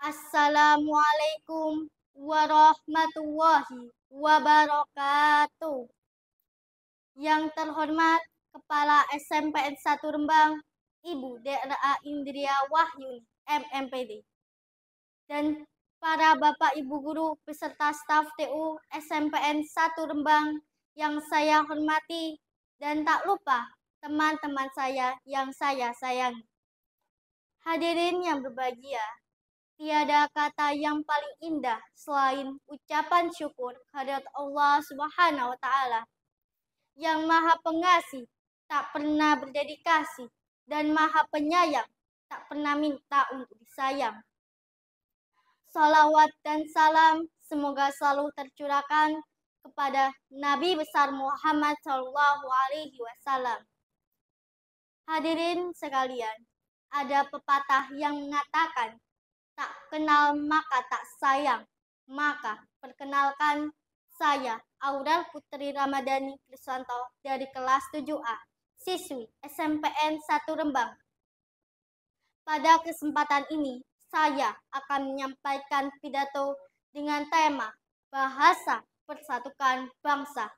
Assalamualaikum warahmatullahi wabarakatuh. Yang terhormat Kepala SMPN 1 Rembang, Ibu Dra Indria Wahyuni, MMPD. Dan para Bapak Ibu Guru beserta staf TU SMPN 1 Rembang yang saya hormati, dan tak lupa teman-teman saya yang saya sayangi. Hadirin yang berbahagia, tiada kata yang paling indah selain ucapan syukur kehadirat Allah Subhanahu wa Ta'ala yang Maha Pengasih, tak pernah berdedikasi, dan Maha Penyayang, tak pernah minta untuk disayang. Salawat dan salam semoga selalu tercurahkan kepada Nabi besar Muhammad SAW. Hadirin sekalian, ada pepatah yang mengatakan, tak kenal maka tak sayang. Maka perkenalkan, saya Aurel Putri Ramadhani Krisanto dari kelas 7A, siswi SMPN 1 Rembang. Pada kesempatan ini, saya akan menyampaikan pidato dengan tema Bahasa Persatukan Bangsa.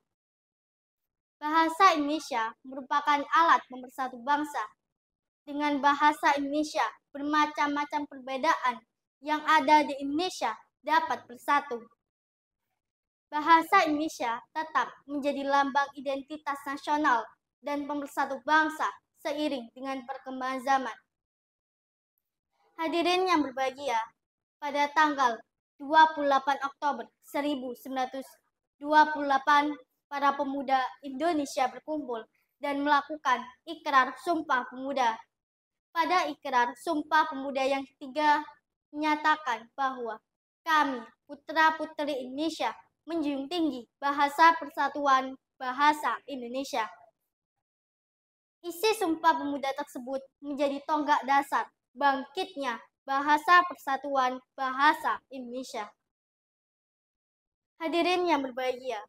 Bahasa Indonesia merupakan alat pemersatu bangsa. Dengan bahasa Indonesia, bermacam-macam perbedaan yang ada di Indonesia dapat bersatu. Bahasa Indonesia tetap menjadi lambang identitas nasional dan pemersatu bangsa seiring dengan perkembangan zaman. Hadirin yang berbahagia, pada tanggal 28 Oktober 1928, para pemuda Indonesia berkumpul dan melakukan ikrar Sumpah Pemuda. Pada ikrar Sumpah Pemuda yang ketiga, menyatakan bahwa kami, putra-putri Indonesia, menjunjung tinggi bahasa persatuan bahasa Indonesia. Isi Sumpah Pemuda tersebut menjadi tonggak dasar bangkitnya bahasa persatuan bahasa Indonesia. Hadirin yang berbahagia,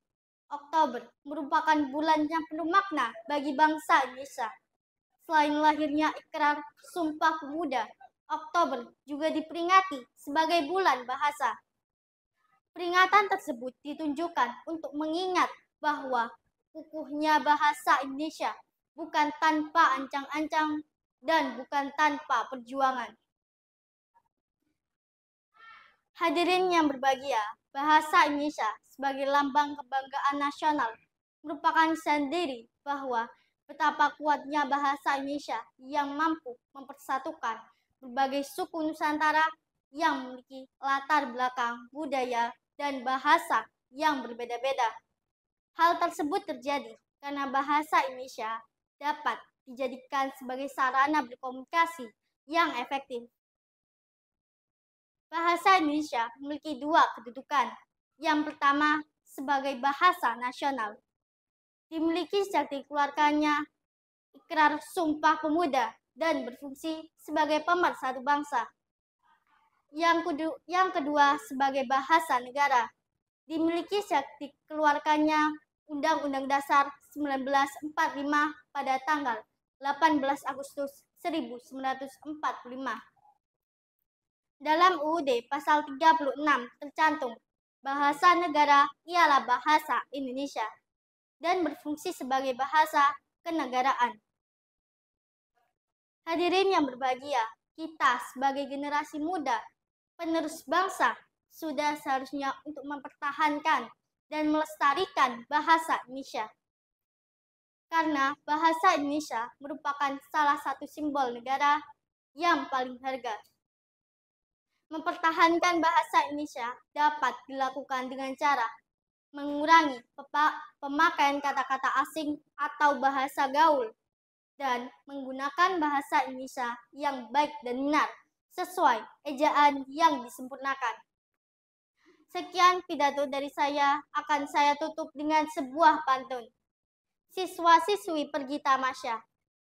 Oktober merupakan bulan yang penuh makna bagi bangsa Indonesia. Selain lahirnya ikrar Sumpah Pemuda, Oktober juga diperingati sebagai bulan bahasa. Peringatan tersebut ditunjukkan untuk mengingat bahwa kukuhnya bahasa Indonesia bukan tanpa ancang-ancang dan bukan tanpa perjuangan. Hadirin yang berbahagia, bahasa Indonesia sebagai lambang kebanggaan nasional merupakan sendiri bahwa betapa kuatnya bahasa Indonesia yang mampu mempersatukan berbagai suku Nusantara yang memiliki latar belakang budaya dan bahasa yang berbeda-beda. Hal tersebut terjadi karena bahasa Indonesia dapat dijadikan sebagai sarana berkomunikasi yang efektif. Bahasa Indonesia memiliki dua kedudukan. Yang pertama, sebagai bahasa nasional. Dimiliki sejak dikeluarkannya ikrar Sumpah Pemuda dan berfungsi sebagai pemersatu bangsa. Yang kedua, sebagai bahasa negara. Dimiliki sejak dikeluarkannya Undang-Undang Dasar 1945 pada tanggal 18 Agustus 1945. Dalam UUD pasal 36 tercantum, bahasa negara ialah bahasa Indonesia dan berfungsi sebagai bahasa kenegaraan. Hadirin yang berbahagia, kita sebagai generasi muda, penerus bangsa, sudah seharusnya untuk mempertahankan dan melestarikan bahasa Indonesia. Karena bahasa Indonesia merupakan salah satu simbol negara yang paling berharga. Mempertahankan bahasa Indonesia dapat dilakukan dengan cara mengurangi pemakaian kata-kata asing atau bahasa gaul dan menggunakan bahasa Indonesia yang baik dan benar sesuai ejaan yang disempurnakan. Sekian pidato dari saya, akan saya tutup dengan sebuah pantun. Siswa-siswi pergi tamasya,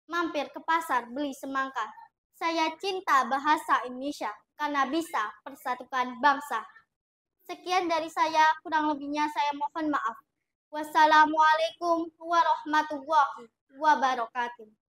mampir ke pasar beli semangka. Saya cinta bahasa Indonesia karena bisa persatukan bangsa. Sekian dari saya, kurang lebihnya saya mohon maaf. Wassalamualaikum warahmatullahi wabarakatuh.